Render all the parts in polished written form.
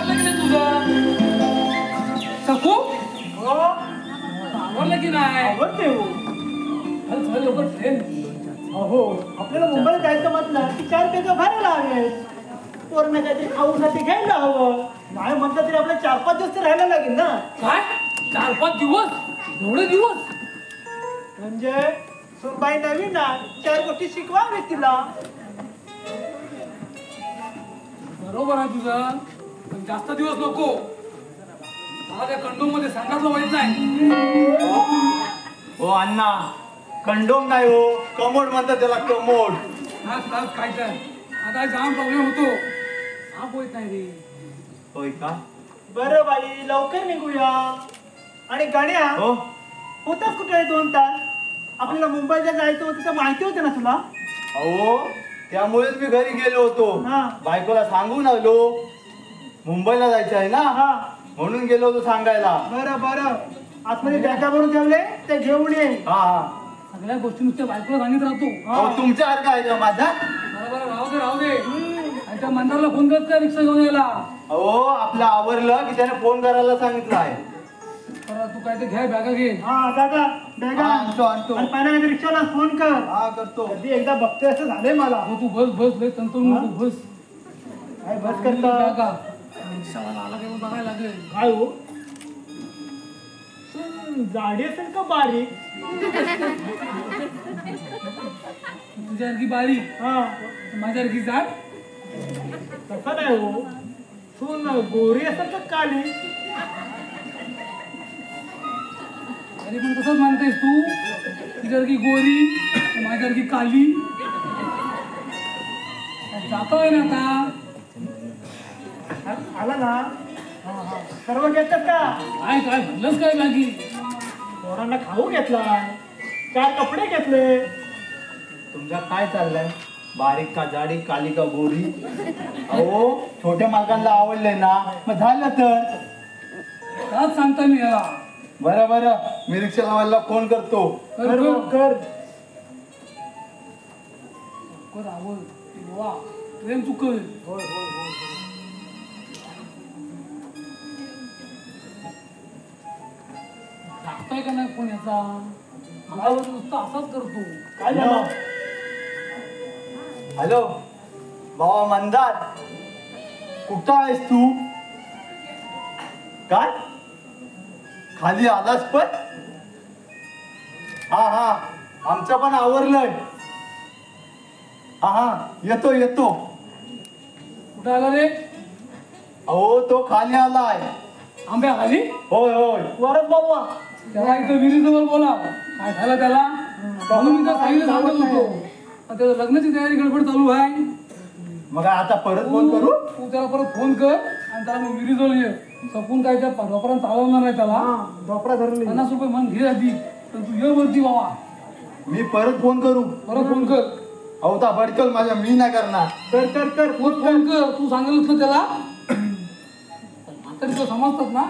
आवडलं की नाही तुझं? सकू आवडलं की नाही? आवडते हो. चल लवकर ट्रेन. अहो आपल्याला मुंबईला जायचं म्हटलं की 4 पेज भरायला हवे. पोरांना काहीतरी खाऊसाठी घ्यायला हवं. नाही म्हटलं तरी आपल्याला 4-5 दिवस तर राहायला लागेल ना. काय 4-5 दिवस? एवढे दिवस? म्हणजे सुनबाई नवीन ना, 4 गोष्टी शिकवावे तिला. बरोबर आहे तुझं, पण जास्त दिवस नको. मला त्या कंडोम मध्ये सांगितलं माहित नाही. हो अण्णा, कंडोम नाही हो, कमोड म्हणतात त्याला, कमोड. आज काय तर आता जाम प्रॉब्लेम होतो. साप होत नाही रे. होय का? बरं बाई, लवकर निघूया. आणि गाड्या हो होताच कुठे 2 तास? आपल्याला मुंबईला जायचं होतं तर माहिती होतं ना तुला? अहो त्यामुळेच मी घरी गेलो होतो. हा. बायकोला सांगून आलो मुंबईला जायचं आहे ना, म्हणून गेलो होतो सांगायला. बरं आतमध्ये बॅगा भरून ठेवले ते घेऊन ये. हा सगळ्या गोष्टी नुसत्या बायकोला सांगित राहतो. अहो तुमच्या सारखा आहे का माझा? बरोबर, राहू दे. आणि त्या मंदारला फोन करत का रिक्षा घेऊन यायला? अहो आपलं आवरलं की त्याने फोन करायला सांगितलं आहे. तू काय ते घ्या, बॅगा घे. हा दादा बॅगा आणतो आणि पहिल्या रिक्षाला फोन कर. हा करतो. कधी एकदा बघते असं झालंय मला. हो तू बस लय तंतू नको बस. काय बस करता? बॅगा रिक्षावाला आला की मग बघायला लागेल. काय हो जाडी असेल का बारीक? तुझ्यासारखी बारीक, हा माझ्यासारखी जाड. तसं नाही हो. सून गोरी असेल का काली? अरे पण तसंच म्हणतेस तू. तुझ्यासारखी गोरी, माझ्यासारखी काली. जातोय ना आता. आला ना. सर्व घेतात का? काय म्हणलंच काय बाकी? पोरांना खाऊ घेतलाय, 4 कपडे घेतले. तुमच्या काय चाललंय? बारीक का जाडी, काली का गोरी? अहो छोट्या मालकांना आवडलंय ना, मग झालं तर. काच सांगता मी याला. बरं मी रिक्षा लावायला फोन करतो. कर आवड वा ट्रेन चुकल. लागतोय का नाही फोन याचा? आवाज नुसता असाच करतो. काय झालं? हॅलो बाबा मंदार, कुठं आहेस तू? काय खाली आलास पण? हा आमचं पण आवरलंय. हा येतो. कुठं आला रे? अहो तो खाली आलाय. आंब्या खाली? होय वरच बाबा. त्याला इथं विहिरीजवळ बोला. काय झालं त्याला? म्हणून मी तर सांगितलं सांगत होतो. त्याचं लग्नाची तयारी गडबड चालू आहे. मग आता परत फोन करू? तू त्याला परत फोन कर आणि त्याला मग विहिरीजवळ ये. सपून काय त्या डॉक्टरांना चालवणार नाही त्याला. डॉक्टरा धरली. 50 रुपये मन घे आधी, पण तू ये वरती बाबा. मी परत फोन करू? परत फोन कर. अहो ता भडकल माझ्या, मी नाही करणार. कर फोन कर. तू सांगितलं ना त्याला. आता तिथं समजतात ना.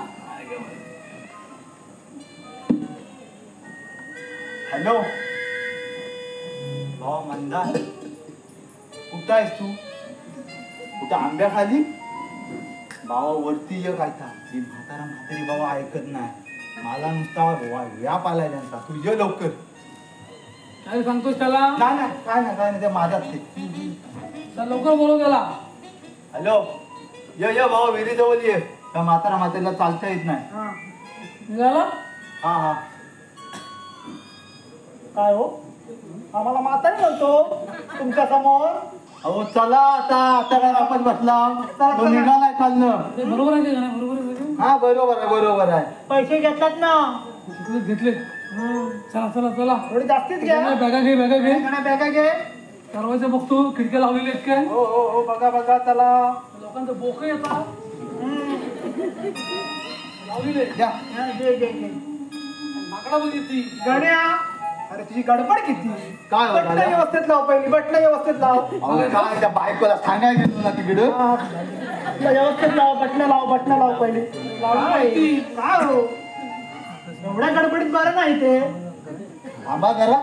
हॅलो भावा मंदार, कुठं आहेस तू? कुठं आंब्या खाली? बाबा वरती ये. काय था ही म्हातारी बाबा ऐकत नाही. मला नुसता व्याप आलाय त्यांचा. तू ये लवकर. काय सांगतोस त्याला? नाही काय नाही ते माझ्यात ते. चल लवकर बोलव त्याला. हॅलो ये भावा, विहिरीजवळ ये. त्या म्हातारीला चालता येत नाही. निघाला? हा काय हो आम्हाला म्हातारी म्हणतो तुमच्या समोर? अहो चला आता काय आपण बसला. तो निघालाय खालनं. बरोबर आहे का नाही? बरोबर आहे. हा बरोबर आहे. पैसे घेतात ना. घेतले. चला थोडी जास्तीच घ्या. बॅगा घे. बॅगा घे. दरवाजा बघतो, खिडक्या लावलेल्या आहेत काय? हो बघा त्याला. लोकांचं बोक येतात लावलेले. घे. माकडा बघितली. गड्या, अरे तुझी गडबड किती? काय होतं? बटणं व्यवस्थित लाव पहिली. बटणं व्यवस्थित लाव. अहो काय त्या बायकोला सांगायला गेलो ना तिकडं. व्यवस्थित लाव. बटणं लाव पहिली. काय हो एवढ्या गडबडीत बरं नाही ते. आंबा करा.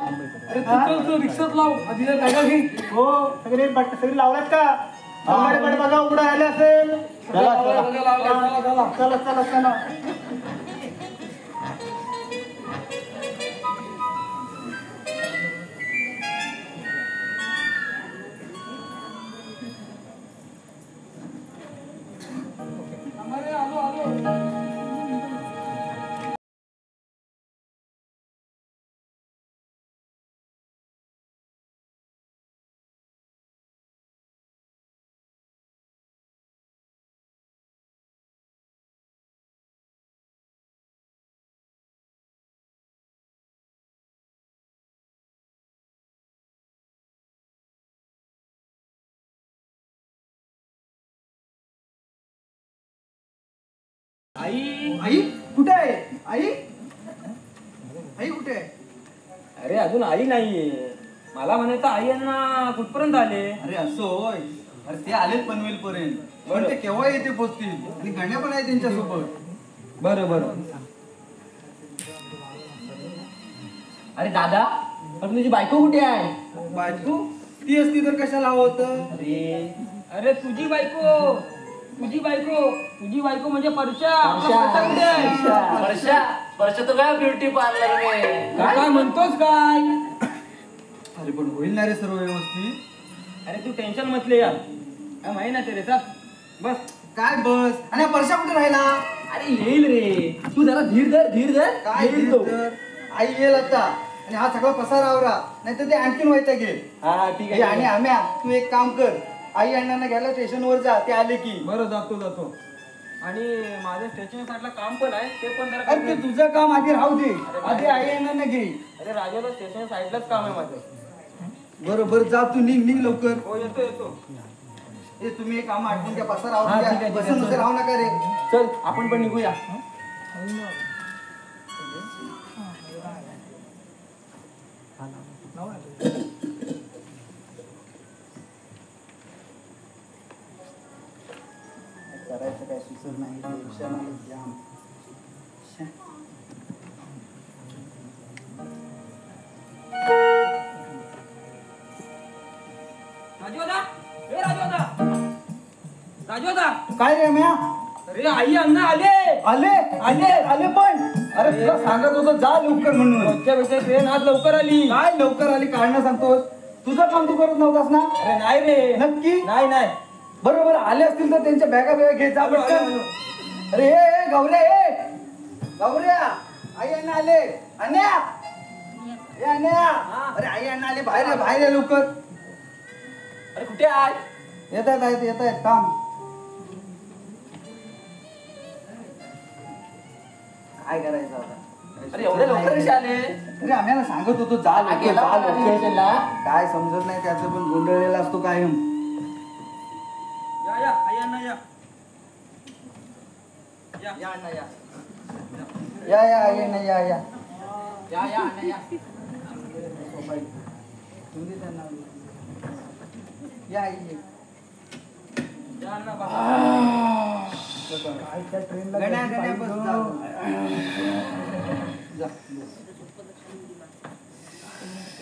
अरे तू रिक्षात लाव आधी. बॅगा घे. हो सगळी लावल्यात का? बघा उघडं राहिले असेल चला चला चला चला. आलो आलो. आई आई कुठे आहे आई आई कुठे आहे? अरे अजून आली नाहीये. मला म्हणायचं आई यांना कुठपर्यंत आले. अरे असं होय. अरे ते आलेच पनवेल पर्यंत पण ते केव्हा येते पोचतील आणि गण्या पण आहे त्यांच्यासोबत. बरं बरं. अरे दादा पण तुझी बायको कुठे आहे. बायको ती असती तर कशाला हवं होतं? अरे तुझी बायको तुझी बायको म्हणजे परशा. परशा कुठे आहे. परशा तो काय ब्युटी पार्लर में. काय म्हणतोस काय. अरे पण होईल ना रे सर्व व्यवस्थित. अरे तू टेन्शन मतले यार. काय माहिती ना ते रे बस. काय बस आणि हा परशा कुठे राहिला? अरे येईल रे तू जरा धीर धर काय येईल तो. तर आई येईल आता आणि हा सगळा पसार आवरा नाही तर ते आणखीन व्हायचा घे. हा ठीक आणि आहे. आम्या तू एक काम कर आई अण्णांना घ्यायला स्टेशनवर जा ते आले की. बरं जातो आणि माझं स्टेशन साईडला काम पण आहे ते पण जरा अरे ते तुझं काम आधी राहू दे आधी आई अण्णांना घे. अरे राजाला स्टेशन साईडलाच काम आहे माझं. बरोबर जा तू निघ लवकर. हो येतो. हे तुम्ही एक काम आठवून घ्या पसार हा, ठीक आहे, आवरून ठीक आहे. बसून नुसतं राहू नका रे. चल आपण पण निघूया. करायचं काय सुचत नाही रिक्षा मला जाम. शे. राजू काय रे म्या अरे आई अण्णा आले. आले पण अरे तुला सांगत होतो जा लवकर म्हणून. रोजच्या ट्रेन आज लवकर आली. काय लवकर आली कारण सांगतोस. तुझं काम तू करत नव्हतास ना. अरे नाही रे. नक्की नाही. बरोबर आले असतील तर त्यांच्या बॅगा घे जा पटकन. अरे ए गौऱ्या आई अण्णा आले. अन्या ए अन्या अरे आई अण्णा आले बाहेर ये लवकर. अरे कुठे आहे. येत आहेत थांब. काय करायचं आता. अरे एवढे लवकर कसे आले. अरे आम्हाला सांगत होतो जा लवकर, गेला जा का लवकर. स्टेशनला? काय समजत नाही त्याचं पण गोंधळलेला असतो कायम. या आई अण्णा या अण्णा या. या आई अण्णा या अण्णा या. तुम्ही त्यांना या आई ये. या अण्णा गण्या बस जा.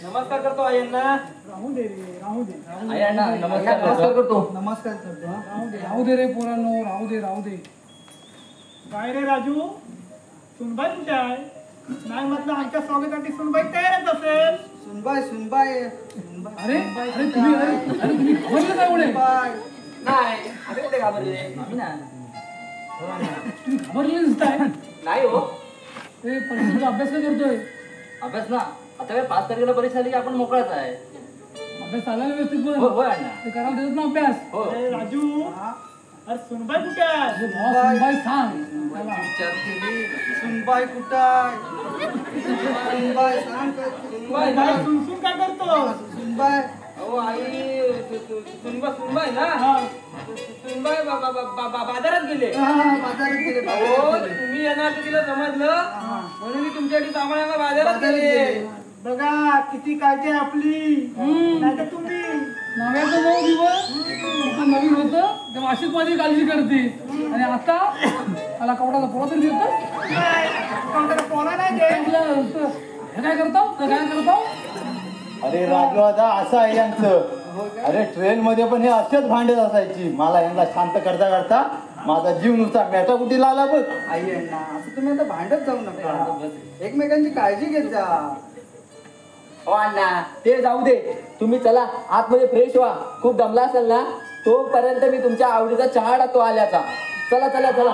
नमस्कार करतो आई अण्णा. राहू दे रे राहू दे. आई अण्णा नमस्कार करतो. नमस्कार करतो हा. राहू दे रे पोरांनो राहू दे. काय रे राजू सुनबाई कुठे आहे. नाही म्हटलं आमच्या स्वागतासाठी सुनबाई तयारच असेल. सुनबाई अरे तुम्ही घाबरले काय एवढे. नाही अरे कुठे घाबरले. आम्ही ना तुम्ही घाबरले दिसताय. नाही हो. ए परीक्षेचा अभ्यास काय करतोय. अभ्यास ना आता काय 5 तारखेला परीक्षा आली की आपण मोकळाच आहे. अभ्यास चालायला व्यवस्थित पण. होय अण्णा. ते करायला देतात ना अभ्यास. हो. ए, राजू अरे सुनबाई कुठे आहे. सुनबाई सांग त्याला. सुनबाई कुठं आहे. सुनबाई सांग सुनबाई सुनसून काय करतो. सुनबाई अहो आई सुनबाई ना. हा. सुनबाई बाजारात गेले. बाजारात गेले हो तुम्ही येणार तर तिला समजलं म्हणून मी तुमच्यासाठी सामान आणायला बाजारात गेले. बघा किती काळजी आहे आपली. नाही तर तुम्ही नव्याचं 9 दिवस नवीन होतं तेव्हा अशीच माझी काळजी करते आणि आता मला कपड्याचा पोळा तरी देतो. पोळा नाही दे. हे काय करतो. अरे राजू दादा असं आहे यांचं. अरे ट्रेन मध्ये पण हे असेच भांडत असायची. मला यांना शांत करता माझा जीव नुसता मेटाकुटीला आला बघ. आई अण्णा असं तुम्ही आता भांडत जाऊ नका, एकमेकांची काळजी घेत जा. हो अण्णा ते जाऊ दे, तुम्ही चला आतमध्ये फ्रेश व्हा. खूप दमला असेल ना, तोपर्यंत मी तुमच्या आवडीचा चहा टाकतो आल्याचा. चला चला चला.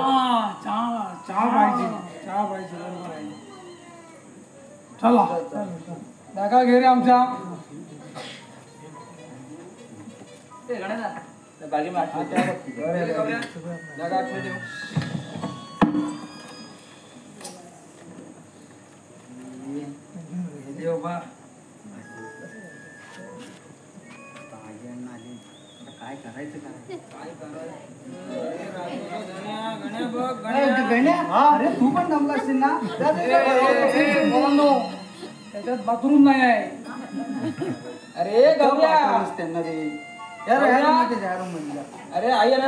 चहा पाहिजे, चहा पाहिजे, बरोबर आहे. चला जागा घे रे आमच्या. ते गणेशा, त्या बागी में आठवण. जागा आठवण ठेव. देव बा आई अण्णा आले, आता काय करायचं काय? काय करायचं? अरे राजूचा गण्या, गण्या बघ, अरे गण्या. गण्या, अरे तू पण दमला असशील ना? जा तुझ्या मुलांनो, त्याच्यात बाथरूम नाही आहे. अरे गण्या. पाठवलंस त्यांना रे. या रे, या room मध्ये जा, room मध्ये जा. अरे आई आहे ना,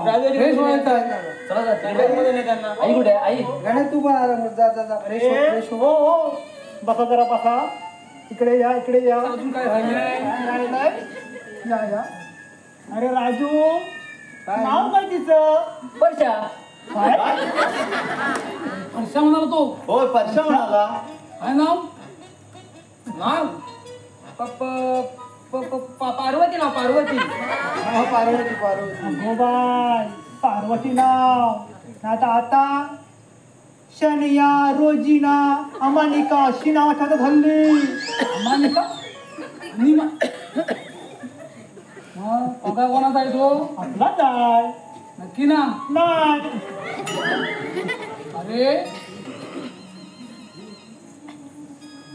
राजूची फ्रेश मुलगी. व्हायचं आहे. चला जा. मध्ये नाही त्यांना. आई कुठे आहे? आई गण्या तू पण आराम कर. जा जा जा, फ्रेश हो, फ्रेश हो. बसा जरा बसा. इकडे या, इकडे या. अजून काय राहिलंय? या या. अरे राजू, नाव काय तिचं? परशा. हर्षा म्हणाला तो. होय परशा म्हणाला. काय नाव? नाव पार्वती नाव पार्वती. हा, पार्वती पार्वती. गोबाय पार्वती नाव. आता शनिया रोजिना अमानिका अशी नाव आठवतात हल्ली. अमानिका? मग पगार कोणाचा आहे तो? आपलाच आहे. नक्की ना? नाही. अरे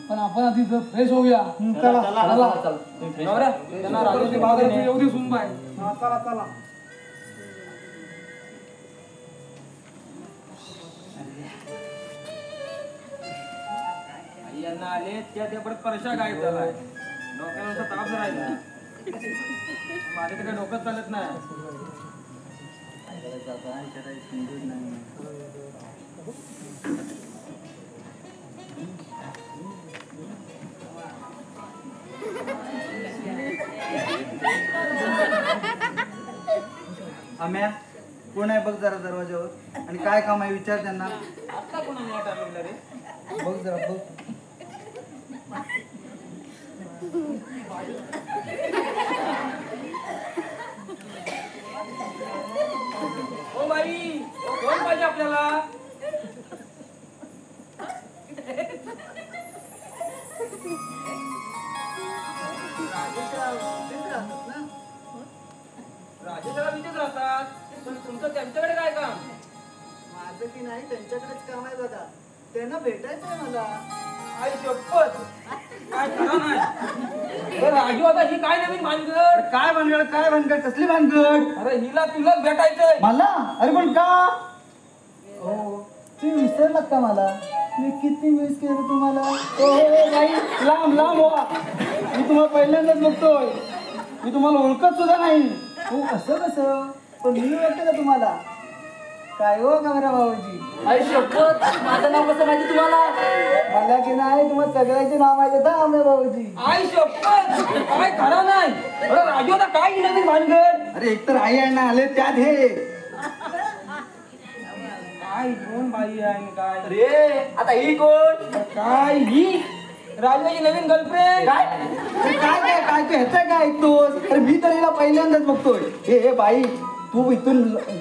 पण आपण आधी फ्रेश होऊया. चला चला चला. तुम्ही फ्रेश नवऱ्या, त्यांना राजूची भाव बाजारात देणे. येऊ दे सुनबाई. हा, चला चला. आई यांना आले त्या परत परशा गायब झालाय. डोक्याला ताप राहिला. माझ्या तर काही डोक्यात चालत नाही. आम्या कोण आहे बघ जरा दरवाजावर, आणि काय काम आहे विचार त्यांना. आता कोणाला वाट आलेलं रे? बघ जरा बघ. ओ बाई, ओ कोण पाहिजे आपल्याला? राजेशाला विचारत राहतात, पण तुमचं त्यांच्याकडे काय काम? माझं की नाही त्यांच्याकडेच काम आहे बघा. त्यांना भेटायचं आहे मला. आई शपथ, काय खरं नाही. अरे राजू, आता ही काय नवीन भानगड? काय भानगड, काय भानगड, कसली भानगड? अरे हिला तुलाच भेटायचंय. मला? अरे पण का? हो, तुम्ही विसरलात का मला? मी किती मिस केलं तुम्हाला. ओ नाही, लांब लांब व्हा. मी तुम्हाला पहिल्यांदाच बघतोय. मी तुम्हाला ओळखत सुद्धा नाही. हो, असं कसं? पण मी ओळखते का तुम्हाला? काय हो कमरा भाऊजी, आई शपथ, माझं नाव कसं माहिती तुम्हाला? मला की नाही तुम्हाला सगळ्याचे नाव माहिती आहे कमरा भाऊजी. आई शपथ, काय खरं नाही. अरे राजू, आता काय ही नवीन भानगड? अरे एकतर आई अण्णा आले त्यात हे. काय कोण बाई आहे आणि काय? अरे आता ही कोण? काय ही राजूची नवीन गर्लफ्रेंड? काय? अरे काय काय काय तू ह्याचं काय ऐकतोस? अरे मी तर हिला पहिल्यांदाच बघतोय. हे बाई, तू इथून,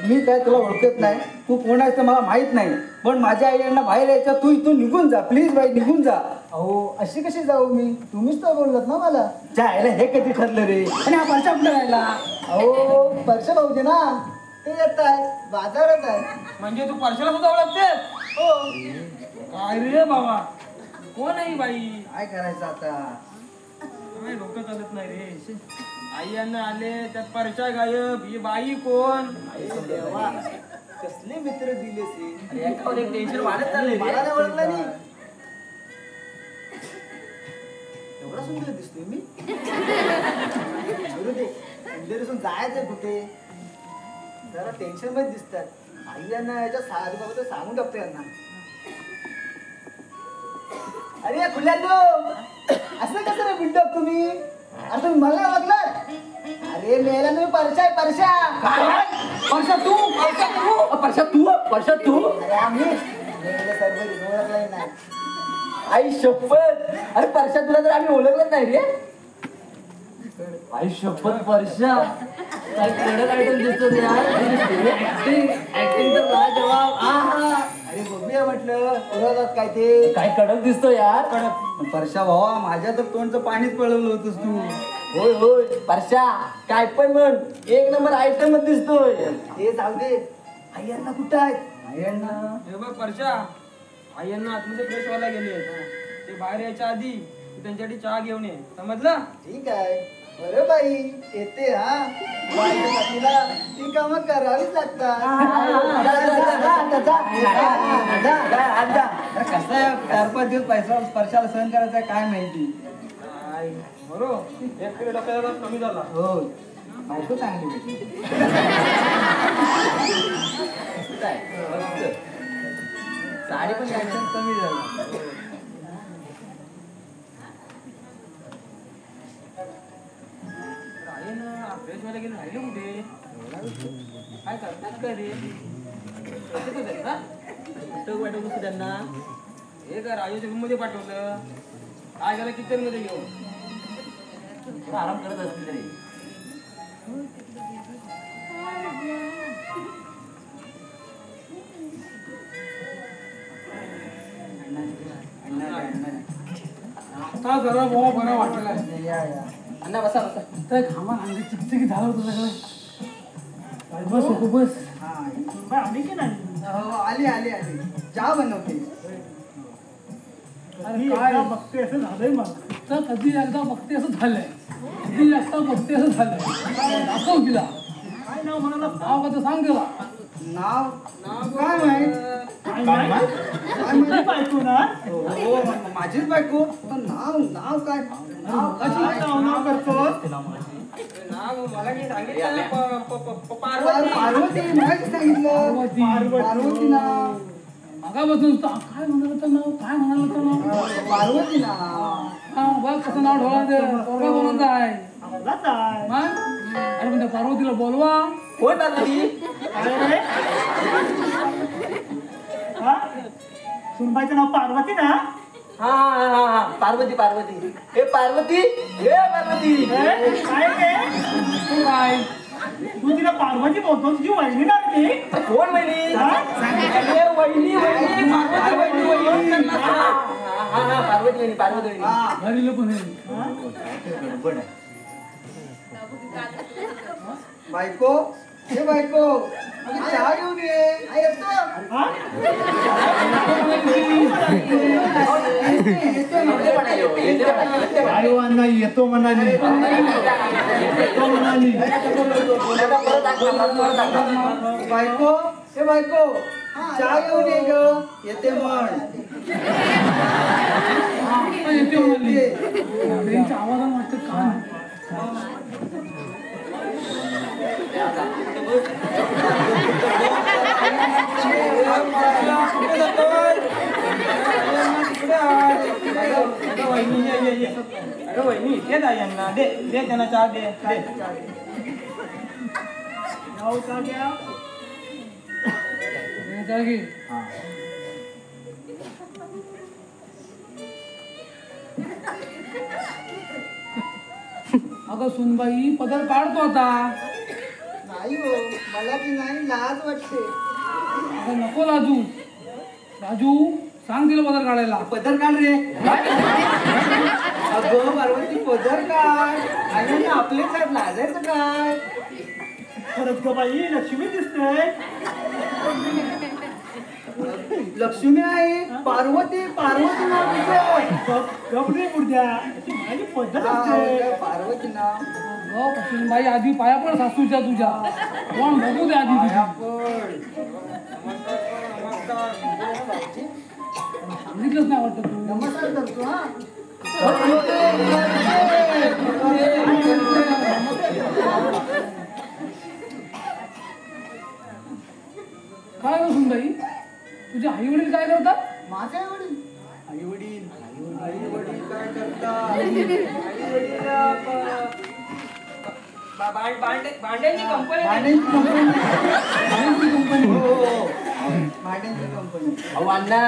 मी काय तुला ओळखत नाही, तू कोण आहेस ते मला माहित नाही, पण माझ्या आई अण्णा बाहेर यायच्या, तू इथून निघून जा प्लीज बाई, निघून जा. अहो अशी कशी जाऊ मी? तुम्हीच तर बोललात ना मला. जायला हे कधी ठरलं रे? आणि हा परशा कुठं राहिला? अहो परशा भाऊजी ना, ते येत आहे बाजारात आहे. म्हणजे तू परशाला सुद्धा ओळखतेस? हो. काय रे बाबा, कोण आहे ही बाई? काय करायचं आता? काय डोकं चालत नाही रे. आई यांना आले त्यात परशा गायब. ही बाई कोण? देवा, कसले मित्र दिले ते. अरे एकावर एक टेन्शन वाढत चाललंय रे. मला नाही ओळखला नाही. एवढा सुंदर दिसतोय मी. बरं दे, अंधेरीसून जायचंय कुठे? जरा टेन्शन मध्ये दिसतात. आई यांना याच्या साधू बाबा सांगून टाकतो यांना. अरे खुल्या तो असं कसं रे बिल्डअप तुम्ही? अरे तुम्ही मला लागलात? अरे मेला तुम्ही परशा आहे परशा. परशा तू अरे आम्ही सरबरी ओळखलाय नाही. आई शपथ, अरे परशा तुला तर आम्ही ओळखलंच नाही रे. आई शपथ परशा, काय कडक आयटम दिसतो रे यार. ऍक्टिंग तर लाजवाब. आहा, अरे बघूया म्हटलं ओळखतात काय ते. काय कडक दिसतो यार. पण परशा भावा माझ्या तर तोंडचं पाणीच पळवलं होतंस तू. होय होय परशा, काय पण म्हण, एक नंबर आयटमच दिसतोय. ते जाऊ दे. आय्यांना कुठं आहेत? आय्यांना हे बघ परशा, आईयांना आतमध्ये फ्रेश व्हायला गेले. ते बाहेर यायच्या आधी तू त्यांच्यासाठी चहा घेऊन ये, समजलं? ठीक आहे. बरं बाई येते हा. बाईच्या तिला ती कामं करावीच लागतात. कसं आहे 4-5 दिवस पैसा स्पर्शाला सहन करायचा काय माहिती. बरोबर, एक किलो डोक्याचा त्रास कमी झाला. हो बायको चांगली भेटली. साडी पण टेन्शन कमी झालं. फ्रेश व्हायला गेले राहिले कुठे? काय करतात काय रे? त्यांना हे का राजूच्या रूम मध्ये पाठवलं, काय झालं किचन मध्ये घेऊन आराम करत असतील तरी. आता जरा बाबा बरं वाटलं. या या. अण्णा बसा बसा. तर घामा अंगी चिकचिकी झालं होतं सगळं. बस नको बस. हा हो, आली आली आली. चहा बनवते. अरे काय बघते असं झालंय मला. तर कधी एकदा बघते असं झालंय, कधी एकदा बघते असं झालंय. दाखव तिला काय नाव म्हणाला, नाव कसं सांग तिला. नाव काय माहित. माझी बायको ना. हो माझीच बायको. पण नाव काय. नाव करतो. नाव मला काही सांगितलं ना, पार्वती. पार्वती मगाशी सांगितलं. पार्वती नाव. मागापासून काय म्हणाल तर नाव, काय म्हणाल तर नाव. पार्वती नाव. हा बघ कसं नाव ठेवला ते. पोरगा कोणाचा आहे. मग अरे म्हणजे पार्वतीला बोलवा. कोण पार्वती? सुनबाईचं नाव पार्वती ना. हा हा हा हा पार्वती पार्वती. हे पार्वती, हे पार्वती. तू काय तू तिला पार्वती बोलतो, तुझी वहिनी ना ती. कोण वहिनी? अरे वहिनी वहिनी पार्वती वहिनी. हा हा पार्वती वहिनी पार्वती वहिनी. घरीला पण आहे. बायको हे बायको अगं चहा घेऊन ये. आई येतो. येतो म्हणाली. बायको हे बायको चहा घेऊन ये ग. येते म्हण. येते म्हणाली. त्यांच्या आवाजानं वाटतं काय. अरे वहिनी दे यांना, दे दे त्यांना चहा दे दे. जागी अगं सुनबाई पदर काढतो आता. नाही हो मला की नाही लाज वाटते. अगं नको लाजू. राजू सांग तिला पदर काढायला. पदर काढ रे. अगं पार्वती पदर काढ. आणि आपले साहेब लाजायचं काय. खरंच ग बाई लक्ष्मी दिसते. लक्ष्मी आहे. पार्वती पार्वती नाव तुझं. गबडी मुर्द्या माझी पद्धत असते. पार्वती नाव. सुनबाई आधी पाया पण सासूच्या तुझ्या. कोण बघू दे आधी तुझ्या. सांगितलंच नाही वाटतं तू. नमस्कार करतो हा. काय हो सुनबाई, तुझे आई वडील काय करतात. माझे आई वडील. आई वडील काय करतात. आई वडील भांड्याची कंपनी भांड्यांची कंपनी भांड्यांची कंपनी. अहो अण्णा,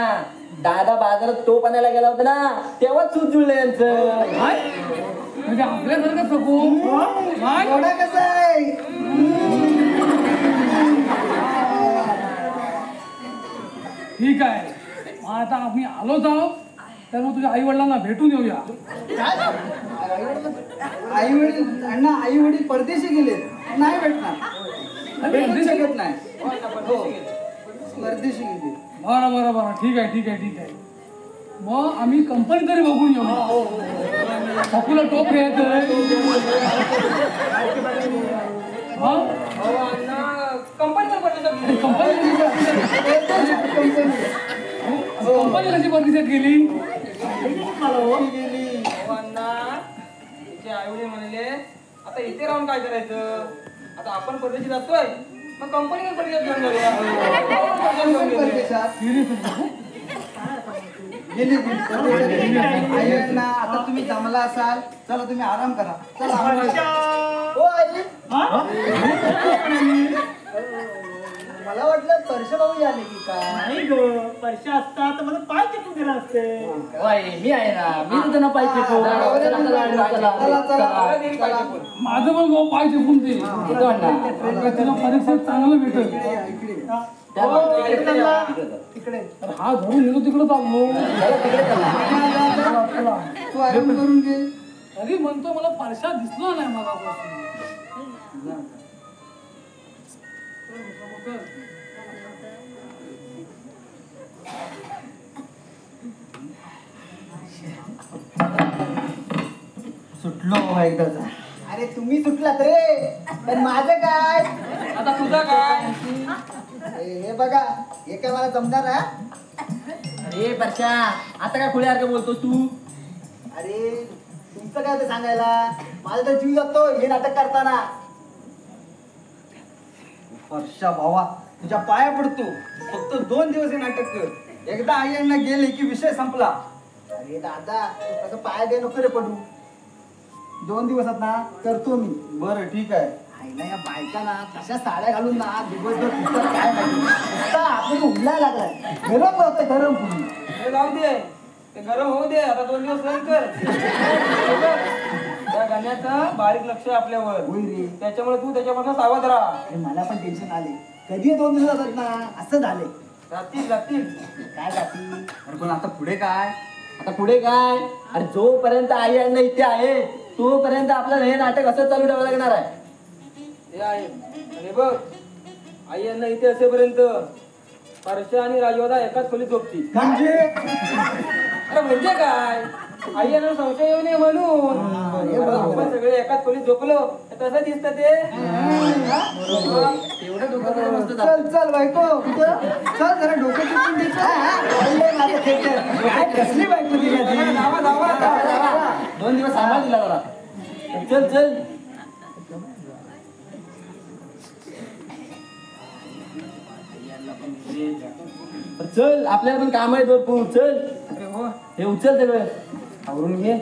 दादा बाजारात टोप आणायला गेला होता ना, तेव्हाच सूत जुळलं यांचं. म्हणजे आपल्यासारखं सगो एवढा कसा आहे? ठीक आहे. मग आता आम्ही आलोच आहोत, तर मग तुझ्या आई वडिलांना भेटून येऊया. आई वडील अण्णा, आई वडील परदेशी गेले, नाही भेटणार, भेटू शकत नाही. हो, परदेशी गेले. बरं बरं बरं, ठीक आहे ठीक आहे ठीक आहे. मग आम्ही कंपनी तरी बघून येऊ. बापूला टोप घ्यायचं कंपनी कशी परदेशात गेली? आईवडील म्हणले आता इथे राहून काय करायचं, आता आपण परदेशी जातोय, मग कंपनी परदेशात घेऊन जाऊया. परदेशात गेली आई अण्णा, आता तुम्ही जमला असाल, चला तुम्ही आराम करा. चला हो आई. मला वाटलं परशा भाऊ आले की काय. नाही ग, परशा असता तर मला पाय चेकून दिला असते. मी आहे ना, मी तुझं ना पाहिजे. माझं पण भाऊ पाय चेपून दे. तुला परीक्षेत चांगलं भेटेल. तिकडे हा धरून गेलो तिकडं चाललो. तू आराम करून घे. तरी म्हणतो मला परशा दिसला नाही मगापासून. सुटलो एकदाचा. अरे तुम्ही सुटलात रे, पण माझं काय? आता तुझं काय? हे बघा, हे काय मला जमणार ना. अरे परशा, आता काय खुल्यासारखं बोलतोस तू? अरे तुमचं काय ते सांगायला, माझा तर जीव जातो हे नाटक करताना. वर्षा भावा, तुझ्या पाया पडतो, फक्त 2 दिवस हे नाटक कर. एकदा आई यांना गेले की विषय संपला. अरे दादा, तसं पाया दे नको रे पडू. 2 दिवसात ना करतो मी. बरं ठीक आहे. आईला या बायका ना तशा साड्या घालून ना दिवसभर फिरतात काय माहिती. नुसता आपल्याला उडलाय लागलाय. गरम होतं गरम पूर्ण. हे जाऊ दे, ते गरम होऊ दे, आता 2 दिवस नाही कर. त्या गाण्याचं बारीक लक्ष आहे आपल्यावर, होय रे. त्याच्यामुळे तू त्याच्यापासून सावध राहा. अरे मला पण टेन्शन आले. कधी 2 दिवस जातात ना, असं झाले. जातील जातील. काय जाती. अरे पण आता पुढे काय? आता पुढे काय? अरे जोपर्यंत आई अण्णा इथे आहे, तोपर्यंत आपल्याला हे नाटक असं चालू ठेवावं लागणार आहे. हे आहे आणि बघ, आई यांना इथे असेपर्यंत परशा आणि राजवादा एकाच खोलीत झोपतील. म्हणजे अरे म्हणजे काय, आई यांना संशय येऊ नये म्हणून. आपण सगळे एकाच खोलीत झोपलो तर कसं दिसतं ते. एवढं डोकं मस्त चल चल बायको, कुठं? चल जरा डोकं टिपून दे. माझं थिएटर काय कसली बायको दिली आधी? धावा धावा. 2 दिवस सांभाळ दिला जरा. चल चल. चल, आपल्याला पण काम आहे भरपूर. चल, हे उचल सगळं आवरून घे.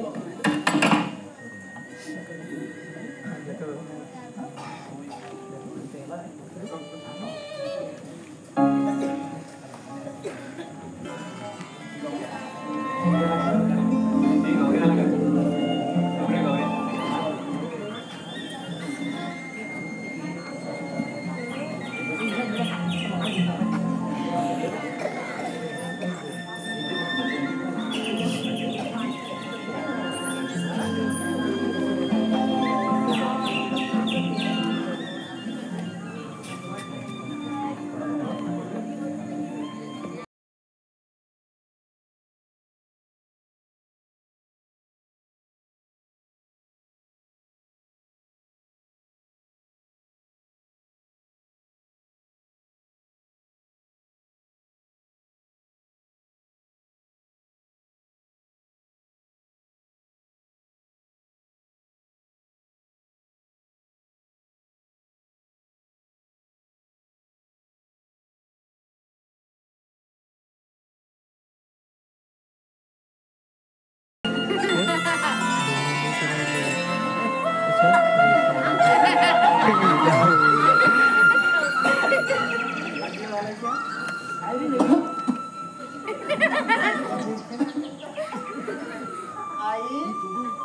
आई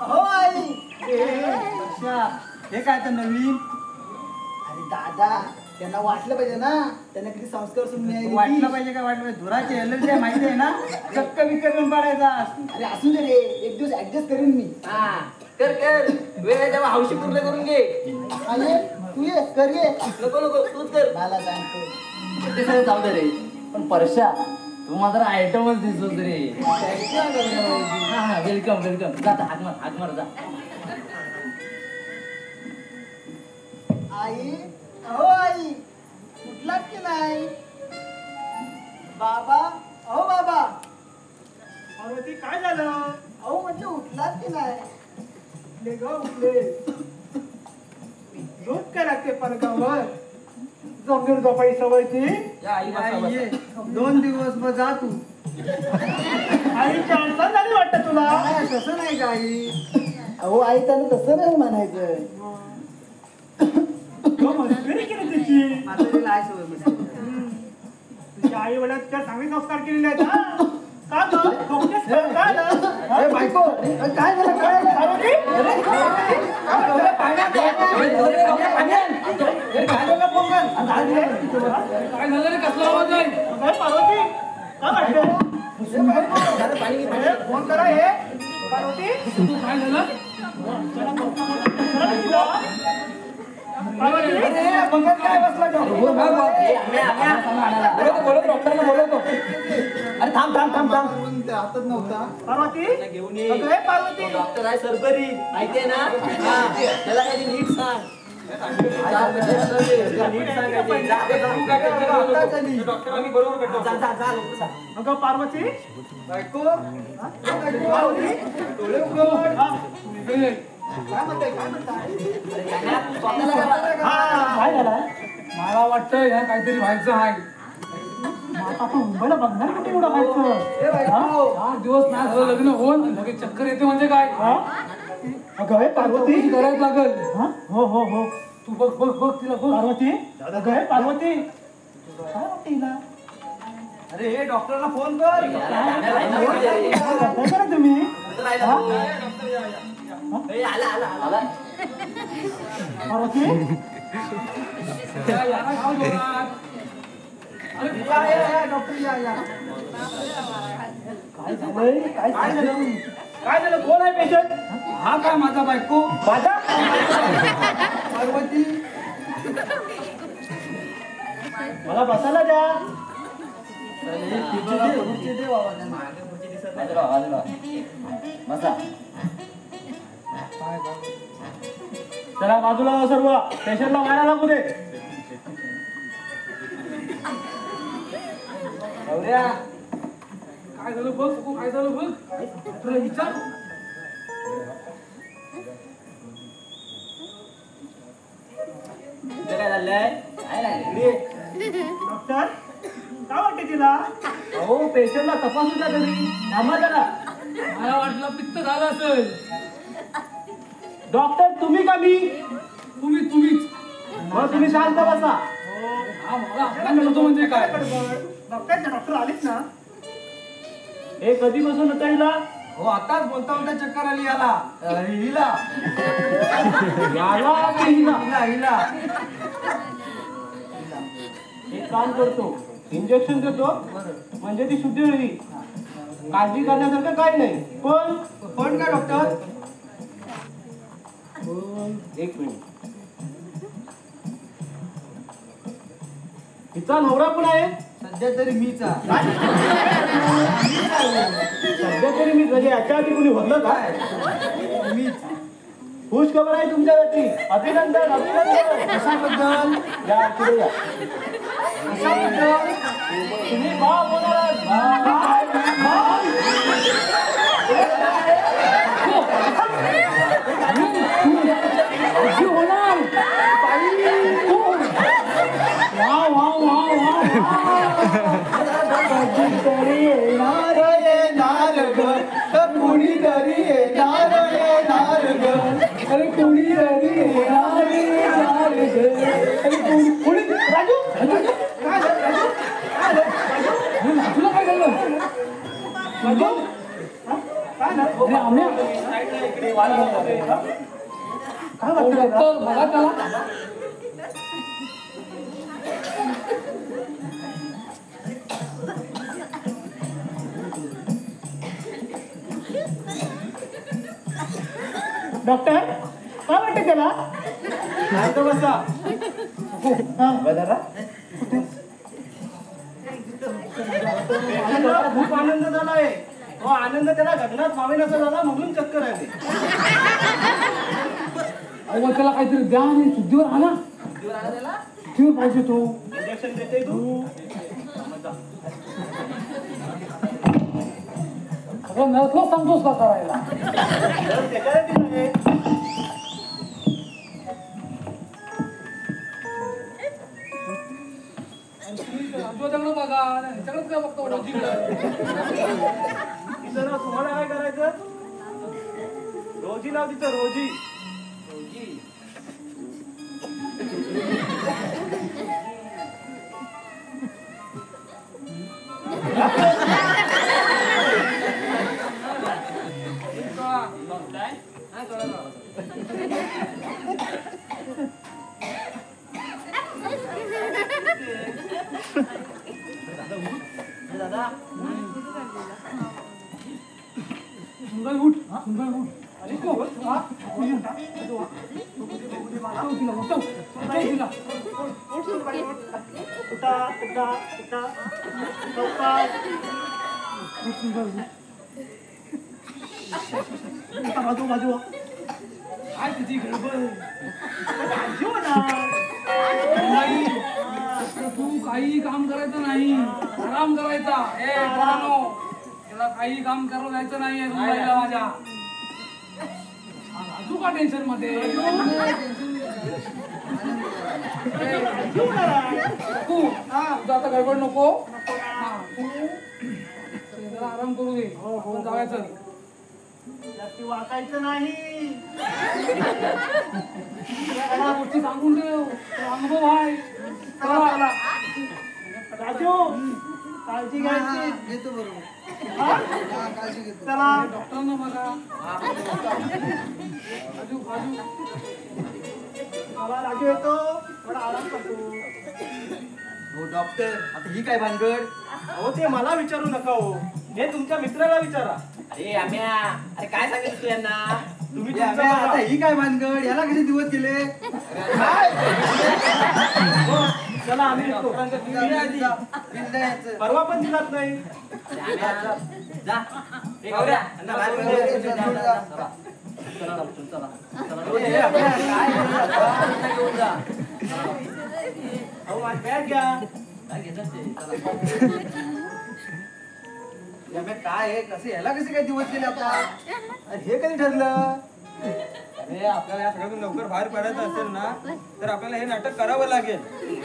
हो आई अच्छा हे काय तर नवीन अरे दादा त्यांना वाटलं पाहिजे ना त्यांना किती संस्कार सुनले वाटलं पाहिजे काय वाटलं पाहिजे धुराची एलर्जी आहे माहिती आहे ना चक्क विकर करून पाडायचा अरे असू दे रे एक दिवस ऍडजस्ट करेन मी हा कर कर वेळ आहे तेव्हा हौशी पूर्ण करून घे आले तू ये कर ये नको नको तूच कर मला सांगतो ते सगळं जाऊ दे रे पण परशा तू मात्र आयटमच दिसतोस रे हा हा वेलकम वेलकम जा हाक मार जा आई अहो आई उठलात की नाही बाबा अहो बाबा पार्वती काय झालं अहो म्हटलं उठलात की नाही उठले ग उठले झोप काय लागते पलकावर जमीर झोपाई सवयची या आई बसा, बसा. ये 2 दिवस मग जा तू आईची अडचण झाली वाटतं तुला काय तसं नाही का आई अहो आई त्यांना तसं नाही म्हणायचं मस्करी केली तिची माझं तिला आहे सवय मस्ती. तुझ्या आई वडिलांच्या चांगले संस्कार केलेले आहेत हा? का ग खोकतेस का? काय झालं? अरे बायको अरे काय झालं काय झालं? पार्वती? काय झालं रे कसला आवाज आहे अगं पार्वती का वाटतं फोन करा हे पार्वती काय झालं करा तिला. पार्वती काय बसला अरे थांब हातात नव्हता पार्वती अगं हे पार्वती डॉक्टर आहे सरबरी माहितीये ना हा त्याला काही नीट सांग नीट सांगायचे डॉक्टर आम्ही बरोबर करतो. अगं पार्वती बायको पार्वती डोळे उघड हा. ए, काय म्हणताय काय म्हणताय हा, काय झालं मला वाटतं ह्या काहीतरी व्हायचं आहे आता आपण मुंबईला बघणार कुठे एवढं व्हायचं ए बायको 8 दिवस नाही झालं लग्न होऊन आणि लगेच चक्कर येते म्हणजे काय हा? अगं हे पार्वती चौकशी करायला लागल हा? हो हो हो तू बघ बघ बघ तिला बघ पार्वती अगं हे पार्वती काय वाटतं हिला अरे हे डॉक्टरला फोन कर काय करा तुम्ही पार्वती या, या, या, जोरात. अरे डॉक्टर या काय झालंय काय झालं काय झालं कोण आहे पेशंट हा काय माझा बायको माझा पार्वती मला बसायला द्या बसा चला बाजूला हो सर्व पेशंटला मारा लागू दे काय झालं बघ बघू, काय झालं बघ तुला विचार काय झालंय काय नाही डॉक्टर काय वाटते तिला अहो पेशंटला तपासू द्या तरी थांबा जरा मला वाटलं पित्त झालं असेल डॉक्टर तुम्ही का मी तुम्हीच मग तुम्ही शांत बसा हा मला आपला करतो म्हणजे काय डॉक्टर आलीच ना हे कधीपासून होतं हिला हो आताच बोलता चक्कर आली याला हिला याला की हिला हिला एक काम करतो इंजेक्शन देतो म्हणजे ती शुद्ध होईल काळजी करण्यासारखं काही नाही पण काय डॉक्टर एक मिनिट हिचा नवरा पण आहे सध्या तरी मीचा सध्या तरी मी म्हणजे याच्या आधी कोणी होतं काय मीच खुश खबर आहे तुमच्यासाठी अभिनंदन अभिनंदन कशाबद्दल या पुढे या कशाबद्दल तुम्ही बा बोला होणार कुणीतरी येणार ग अरे कुणीतरी येणार ग राजू राजू काय झालं? राजू काय झालं? राजू काय ना अरे आम्ही साईडला इकडे वाल घालतोय. काय अहो, वाटतं त्याला? डॉक्टर बघा त्याला. डॉक्टर काय वाटतं त्याला? शांत बसा. आनंद, खूप आनंद झालाय. हो आनंद त्याला गगनात मावेनासा झाला म्हणून चक्कर आली. अहो त्याला काहीतरी द्या आणि शुद्धीवर आणा. शुद्धीवर पाहिजे तो. इंजेक्शन देते तू. सगळं नर्सला सांगतोस का करायला. तर त्याच्यासाठी नाही. राजूच्याकडे बघा ह्याच्याकडेच काय बघतो रोजीकडे. तिचं नाव तुम्हाला काय करायचं? रोजी नाव तिचं रोजी. सुंदर उठ सुंदर उठ. आणि तू हा? तिला उठव तिला. उठा उठा उठा लवकर. उठ सुंदर उठ. उठा, बाजू बाजू. काय तुझी गडबड. बाजू ना. नाही तर तू काही काम करायचं नाही. आराम करायचा. ए पोरांनो, त्याला काही काम करू द्यायचं नाहीये मुंबईला माझ्या. राजू का टेन्शन मध्ये. तू तुझं आता गडबड नको. हा तू जरा आराम करू दे. आपण जायचं. जास्ती वाकायचं नाही. त्याला गोष्टी सांगून ठेव. तो अनुभव आहे. चला. राजू काळजी घ्यायची. घेतो बरोबर. हा? काळजी घेतो. चला डॉक्टरांना बघा. राजू राजू मला राजू येतो. थोडा आराम करतो. हो डॉक्टर आता ही काय भानगड. अहो ते मला विचारू नका हो. हे तुमच्या मित्राला विचारा. अरे आम्या अरे काय सांगितलं तू यांना? तुम्ही हे तुमचं आम्ही आता बघा. ही काय भानगड. याला कसे दिवस गेले. हो, चला आम्ही येतो. तुम्ही आधी. बिल द्यायचं. परवा पण दिलात नाही. जा ए, गौऱ्या, अण्णा बाहेर चला, पडले. चला, चला. ए, आम्या, काय करता? घेऊन जा. अहो माझी बॅग घ्या. काय घेतात ते? चला. हे आम्ही काय आहे कसे ह्याला कसे काय दिवस गेले आता. अरे हे कधी ठरलं. अरे आपल्याला या सगळ्यातून लवकर बाहेर पडायचं असेल ना तर आपल्याला हे नाटक करावं लागेल.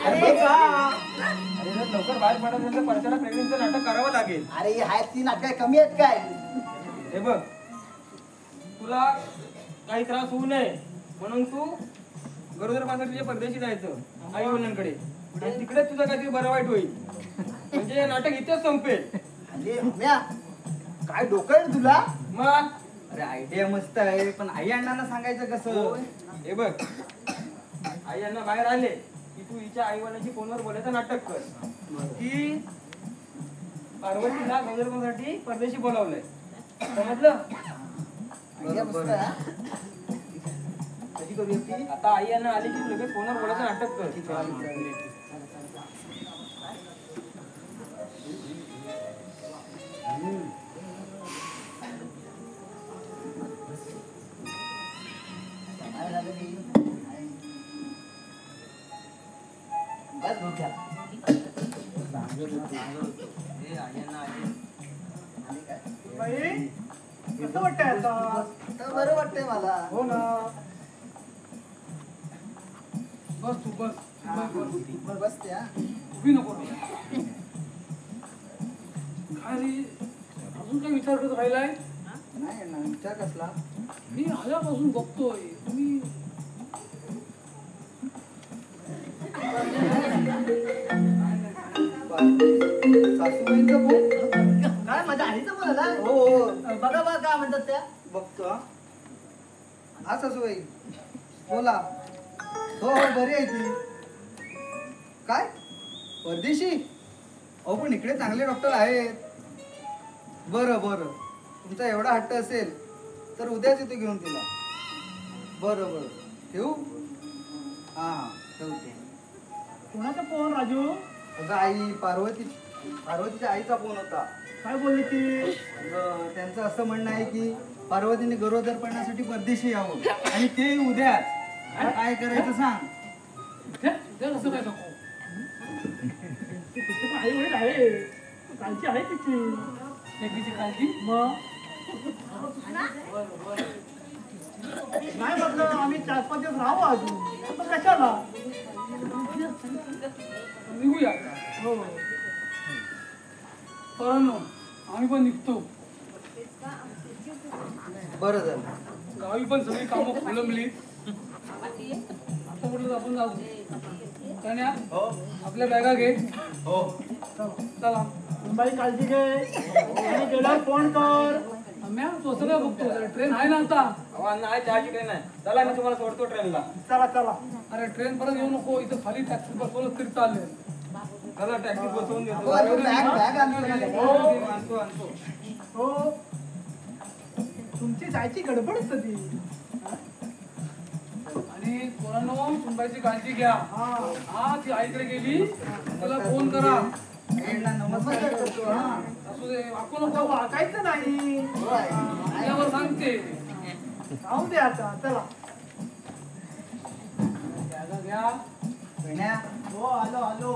अरे का. अरे जर लवकर बाहेर पडायचं असेल तर परशाला प्रेग्नेंटचं नाटक करावं लागेल. अरे हे आहेत ती नाटक कमी आहेत काय. हे बघ तुला काही त्रास होऊ नये म्हणून तू गरोदर माणसाला तुझ्या परदेशी जायचं आई वडिलांकडे आणि तिकडे तुझं काहीतरी बरं वाईट होईल म्हणजे हे नाटक इथेच संपेल. अरे म्या काय डोकं आहे रे तुला. मग अरे आयडिया मस्त आहे पण आई अण्णांना सांगायचं कसं. हे बघ आई यांना बाहेर आले की तू हिच्या आई वडिलांची फोनवर बोलायचं नाटक कर की पार्वतीला गरोदरपणासाठी परदेशी बोलावलंय. समजलं? आयडिया मस्त आहे हा. कधी करूया ती आता आई यांना आली की लगेच फोनवर बोलायचं नाटक कर. बाई कसं वाटतंय आता. तर बरं वाटतंय मला. हो ना. बस तू बस. बसते हा. उभी नको रे. काय रे अजून काय विचार करत राहिलाय. नाही ना विचार कसला. मी आल्यापासून बघतोय तुम्ही सासूबाईंचा फोन. काय माझ्या आईचा बोला हो बघा बघा काय म्हणतात त्या बघतो हा सासूबाई बोला हो हो बरी आहे ती काय परदेशी अहो पण इकडे चांगले डॉक्टर आहेत बरं बरं तुमचा एवढा हट्ट असेल तर उद्याच येतो घेऊन तिला बरं बरं ठेवू हां हां ठेवते कोणाचा फोन राजू अगं आई पार्वतीच्या आईचा फोन होता काय बोलली ती त्यांचं असं म्हणणं आहे की पार्वतीने गरोदरपणासाठी परदेशी यावं आणि ते उद्याच काय करायचं सांग कसं काय नको आई वडील आहे कालची आहे तिची लेकीची काळजी मग नाही म्हटलं आम्ही 4-5 दिवस राहू अजून पण कशाला निघूया हो परंतु आम्ही पण निघतो बरं झालं गावी पण सगळी कामं खोलंबली आता म्हटलं आपण जाऊ त्याने आपल्या बॅगा घे हो चला बाई काळजी घे आणि गेल्यावर फोन कर मॅम तो सगळं बघतो ट्रेन आहे ना आता अहो अण्णा आहे चहाची ट्रेन आहे चला मी तुम्हाला सोडतो ट्रेनला. चला चला अरे ट्रेन परत येऊ नको इथं खाली टॅक्सी बसवलं तरी चालेल चला टॅक्सी बसवून देतो. बॅग आणतो ना. आणतो आणतो. हो तुमची जायची गडबडच ती आणि पोरांनो सुनबाईची काळजी घ्या हा ती आईकडे गेली त्याला फोन करा नमस्कार करतो हा असू दे आपण नको वाकायचं नाही आल्यावर सांगते राहू दे आता चला बॅगा घ्या बहिण्या हो आलो आलो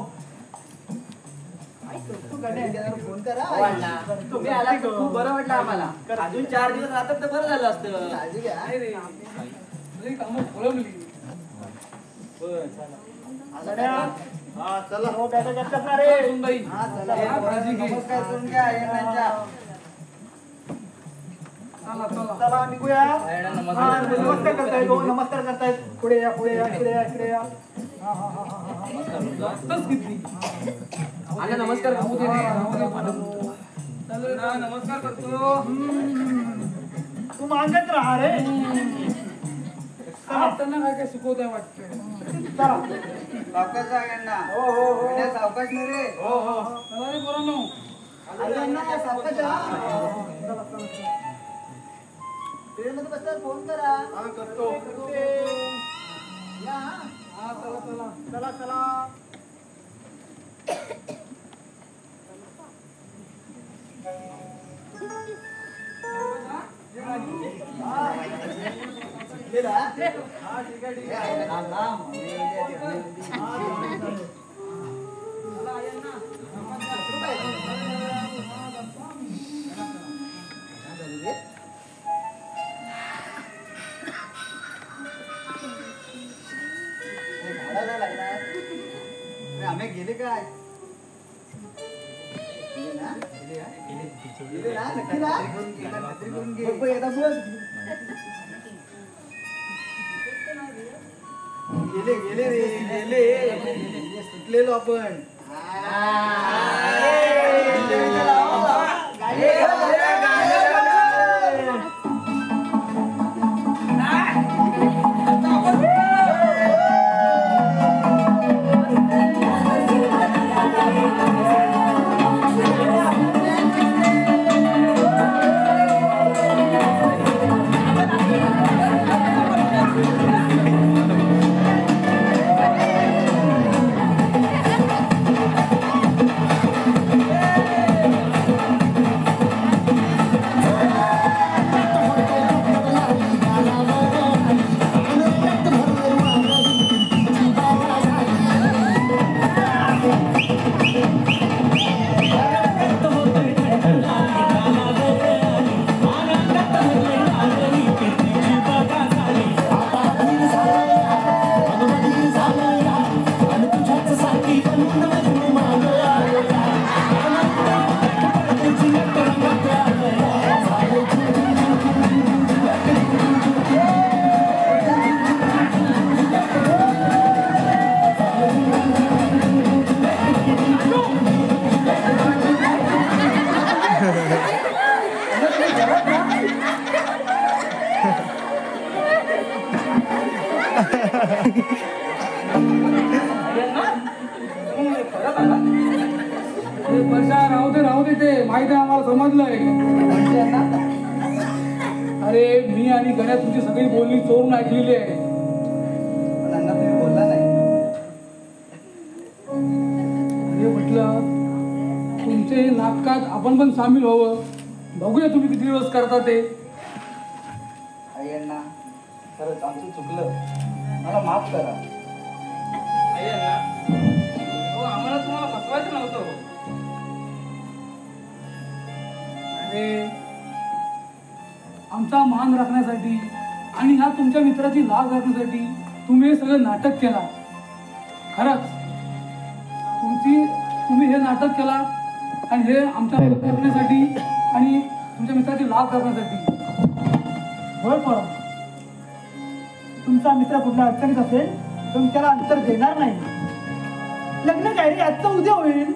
तू गड्या फोन करा हो अण्णा, तुम्ही आला तर खूप बरं वाटलं आम्हाला. अजून 4 दिवस राहतात तर बरं झालं असतं. काळजी घ्या नाही रे सगळी कामं खोलंबली गड्या हा चला हो बॅगा घेतल्यात ना रे सुनबाई हा चला हा, काळजी घे. नमस्कार करून घ्या यांच्या चला चला चला निघूया नमस्कार. हा, नमस्कार करतायत हो नमस्कार करतायत पुढे या पुढे या इकडे या इकडे या हा हा हा हा जास्तच किती अण्णा नमस्कार राहू दे रे, राहू दे. अण्णा, नमस्कार करतो. तू मागत राहा रे हा, त्यांना काय काय शिकवताय वाटतं चला सावकाश जा यांना हो हो हो बहिण्या सावकाश नाही रे हो हो चला रे पोरांनो यांना सावकाश जा ट्रेनमध्ये बसल्यावर फोन करा हा करतो या हा चला चला चला चला हा ठीक आहे राम राम आम्ही गेले काय गेले ना नक्की ना खात्री करून घे बघ येता बोल गेले गेले रे गेले सुटलेलो आपण राहू दे ते माहित आहे आम्हाला समजलंय. म्हणजे अण्णा अरे मी आणि गण्या तुमची सगळी बोलणी चोरून ऐकलेली आहे. पण अण्णा तुम्ही बोलला नाही. अरे म्हटलं तुमचे नाटकात आपण पण सामील व्हावं. बघूया तुम्ही किती दिवस करता ते. आई अण्णा खरंच आमचं चुकलं, मला माफ करा. आई अण्णा, हो आम्हाला तुम्हाला फसवायचं नव्हतं. अरे आमचा मान राखण्यासाठी आणि ह्या तुमच्या मित्राची लाज राखण्यासाठी तुम्ही हे सगळं नाटक केला. खरंच तुम्ही हे नाटक केला आणि हे आमच्या राखण्यासाठी आणि तुमच्या मित्राची लाज राखण्यासाठी. होय पण तुमचा मित्र कुठल्या अडचणीत असेल तुम्ही त्याला अंतर देणार नाही. लग्न काय रे आजचं उद्या होईल.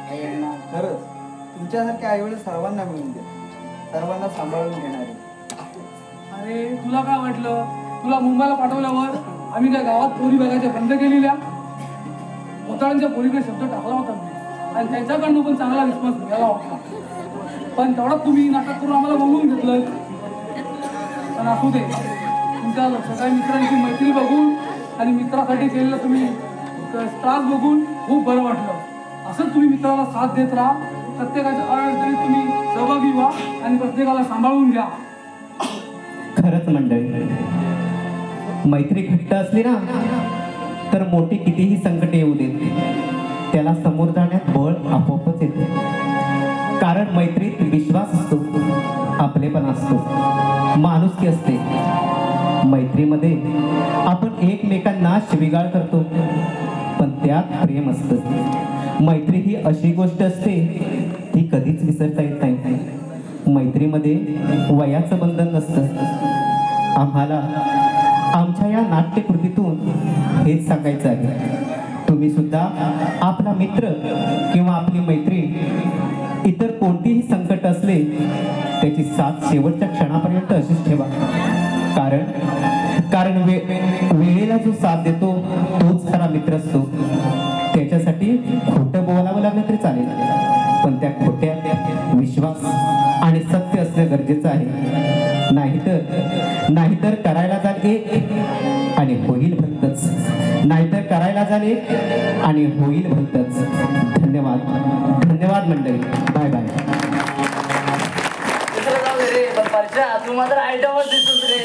आई अण्णा खरंच तुमच्यासारख्या आईवडील सर्वांना मिळून दे, सर्वांना सांभाळून घेणारे. अरे तुला काय वाटलं, तुला मुंबईला पाठवल्यावर आम्ही काय गावात पोरी बघायच्या बंद केलेल्या? मोताळांच्या पोरीकडे शब्द टाकला होता मी आणि त्यांच्याकडनं पण चांगला रिस्पॉन्स मिळाला होता. पण तेवढाच तुम्ही नाटक करून आम्हाला बोलवून घेतलं. पण असू दे, तुमच्या सगळ्या मित्रांची मैत्री बघून आणि मित्रासाठी केलेलं तुम्ही त्रास बघून खूप बरं वाटलं. असंच तुम्ही मित्राला साथ देत राहा. प्रत्येकाच्या अडचणीत तुम्ही सहभागी व्हा आणि प्रत्येकाला सांभाळून घ्या. खरंच मंडळी, मैत्री घट्ट असली ना तर मोठी कितीही संकट येऊ देत त्याला समोर जाण्यात बळ आपोआपच येते. कारण मैत्रीत विश्वास असतो, आपलेपण असतो, माणुसकी असते. मैत्रीमध्ये आपण एकमेकांना शिवीगाळ करतो पण त्यात प्रेम असतं. मैत्री ही अशी गोष्ट असते ती कधीच विसरता येत नाही. मैत्रीमध्ये वयाचं बंधन नसतं. आम्हाला आमच्या या नाट्यकृतीतून हेच सांगायचं आहे. तुम्ही सुद्धा आपला मित्र किंवा आपली मैत्रीण इतर कोणतीही संकट असले त्याची साथ शेवटच्या क्षणापर्यंत अशीच ठेवा. कारण वेळेला जो साथ देतो तोच खरा मित्र असतो. त्याच्यासाठी खोटं बोलावं लागलं तरी चालेल, पण त्या खोट्यात विश्वास आणि सत्य असणं गरजेचं आहे. नाहीतर करायला जाल एक आणि होईल भलतच. नाहीतर करायला जाल एक आणि होईल भलतच. धन्यवाद मंडळी. Bye bye. दुसरं जाऊ दे रे, पण परशा तू मात्र आयटमच दिसतोस रे.